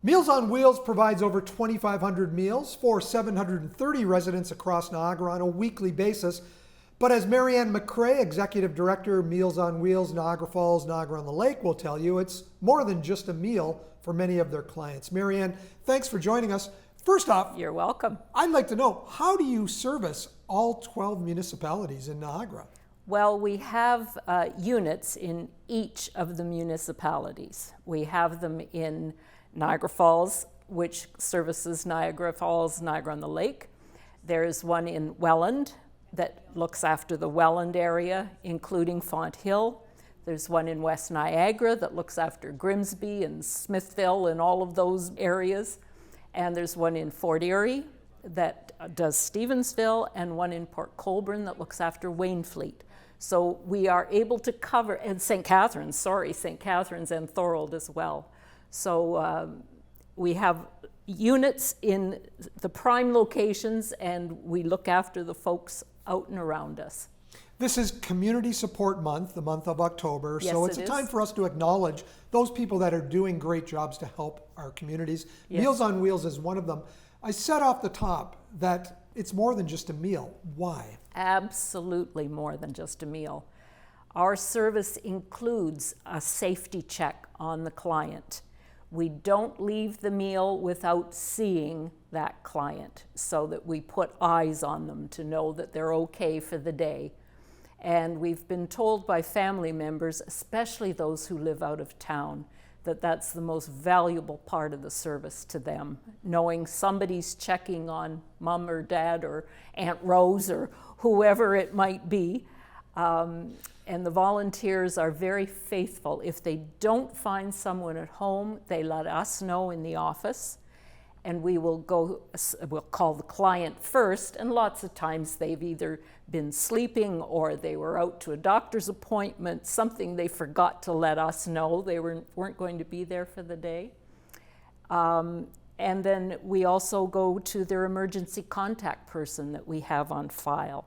Meals on Wheels provides over 2,500 meals for 730 residents across Niagara on a weekly basis. But as Marianne McRae, Executive Director, Meals on Wheels, Niagara Falls, Niagara on the Lake, will tell you, it's more than just a meal for many of their clients. Marianne, thanks for joining us. First off, you're welcome. I'd like to know, how do you service all 12 municipalities in Niagara? Well, we have units in each of the municipalities. We have them in Niagara Falls, which services Niagara Falls, Niagara on the Lake. There's one in Welland that looks after the Welland area, including Font Hill. There's one in West Niagara that looks after Grimsby and Smithville and all of those areas. And there's one in Fort Erie that does Stevensville, and one in Port Colborne that looks after Wainfleet. So we are able to cover, and St. Catharines and Thorold as well. So we have units in the prime locations, and we look after the folks out and around us. This is Community Support Month, the month of October, yes, so it's a time for us to acknowledge those people that are doing great jobs to help our communities. Yes. Meals on Wheels is one of them. I said off the top that it's more than just a meal. Why? Absolutely more than just a meal. Our service includes a safety check on the client. We don't leave the meal without seeing that client, so that we put eyes on them to know that they're okay for the day. And we've been told by family members, especially those who live out of town, that that's the most valuable part of the service to them, knowing somebody's checking on mom or dad or Aunt Rose or whoever it might be. And the volunteers are very faithful. If they don't find someone at home, they let us know in the office, and we'll call the client first, and lots of times they've either been sleeping or they were out to a doctor's appointment, something they forgot to let us know. They weren't going to be there for the day. And then we also go to their emergency contact person that we have on file.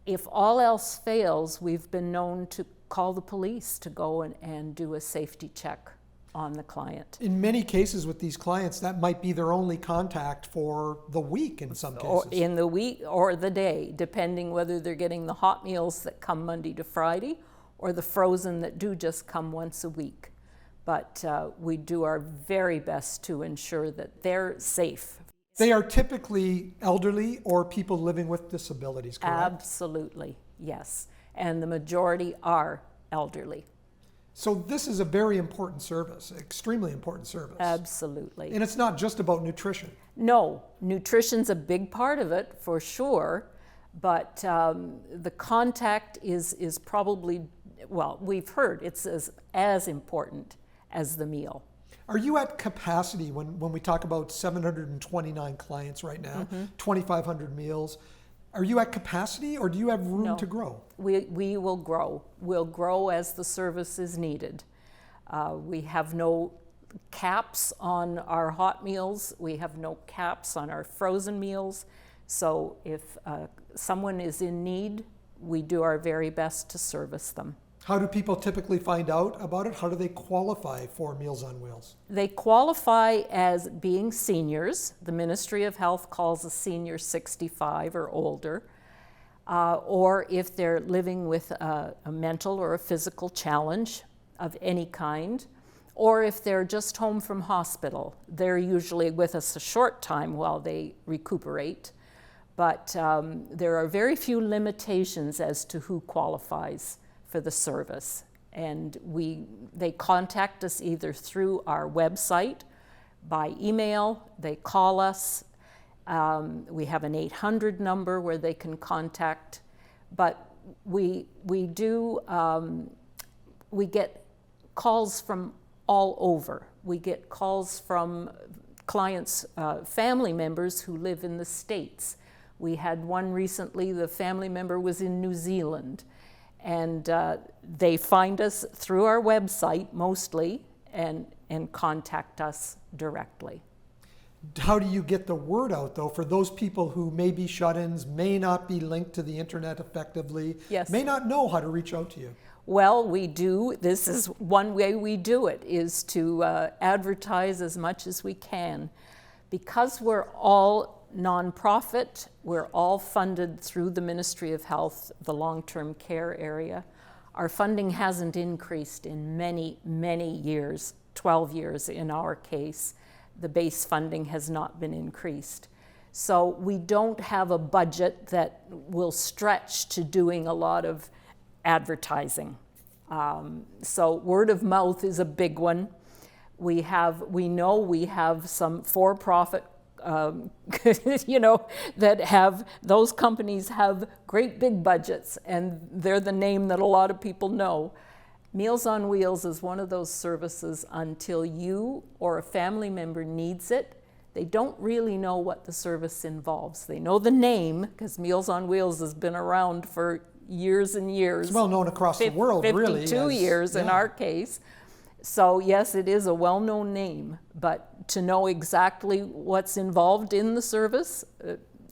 If all else fails, we've been known to call the police to go and do a safety check on the client. In many cases with these clients, that might be their only contact for the week in some cases. Or in the week or the day, depending whether they're getting the hot meals that come Monday to Friday or the frozen that do just come once a week. But we do our very best to ensure that they're safe. They are typically elderly or people living with disabilities, correct? Absolutely, yes. And the majority are elderly. So this is a very important service, extremely important service. Absolutely. And it's not just about nutrition. No, nutrition's a big part of it, for sure. But the contact is probably, well, we've heard it's as important as the meal. Are you at capacity when we talk about 729 clients right now, 2,500 meals? Are you at capacity, or do you have room to grow? We will grow. We'll grow as the service is needed. We have no caps on our hot meals. We have no caps on our frozen meals. So if someone is in need, we do our very best to service them. How do people typically find out about it? How do they qualify for Meals on Wheels? They qualify as being seniors. The Ministry of Health calls a senior 65 or older. Or if they're living with a mental or a physical challenge of any kind. Or if they're just home from hospital. They're usually with us a short time while they recuperate. But there are very few limitations as to who qualifies for the service, and they contact us either through our website, by email, they call us. We have an 800 number where they can contact, but we get calls from all over. We get calls from clients, family members who live in the States. We had one recently, the family member was in New Zealand. And they find us through our website mostly and contact us directly. How do you get the word out, though, for those people who may be shut-ins, may not be linked to the internet effectively, yes, may not know how to reach out to you? Well, we do. This is one way we do it, is to advertise as much as we can. Because we're all nonprofit, we're all funded through the Ministry of Health, the long-term care area. Our funding hasn't increased in many, many years, 12 years in our case. The base funding has not been increased. So we don't have a budget that will stretch to doing a lot of advertising. So word of mouth is a big one. We know we have some for-profit, that have, those companies have great big budgets, and they're the name that a lot of people know. Meals on Wheels is one of those services until you or a family member needs it. They don't really know what the service involves. They know the name, because Meals on Wheels has been around for years and years. It's well known across the world, really. 52 years in our case. So yes, it is a well-known name, but to know exactly what's involved in the service,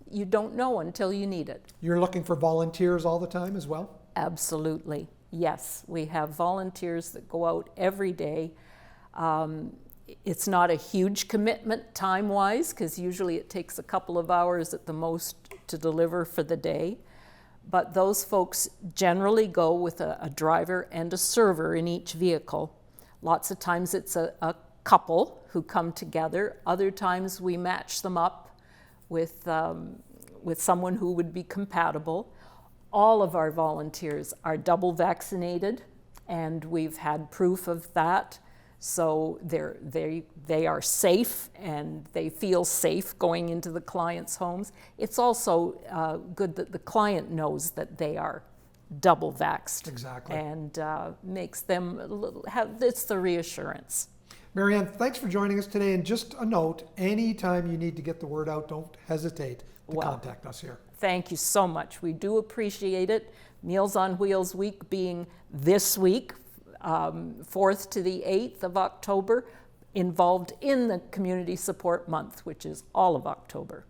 you don't know until you need it. You're looking for volunteers all the time as well? Absolutely, yes. We have volunteers that go out every day. It's not a huge commitment time-wise, because usually it takes a couple of hours at the most to deliver for the day. But those folks generally go with a driver and a server in each vehicle. Lots of times it's a couple who come together. Other times we match them up with someone who would be compatible. All of our volunteers are double vaccinated, and we've had proof of that. So they are safe, and they feel safe going into the clients' homes. It's also good that the client knows that they are double vaxxed. Exactly. And makes them it's the reassurance. Marianne, thanks for joining us today. And just a note, anytime you need to get the word out, don't hesitate to contact us here. Thank you so much. We do appreciate it. Meals on Wheels Week being this week, 4th to the 8th of October, involved in the Community Support Month, which is all of October.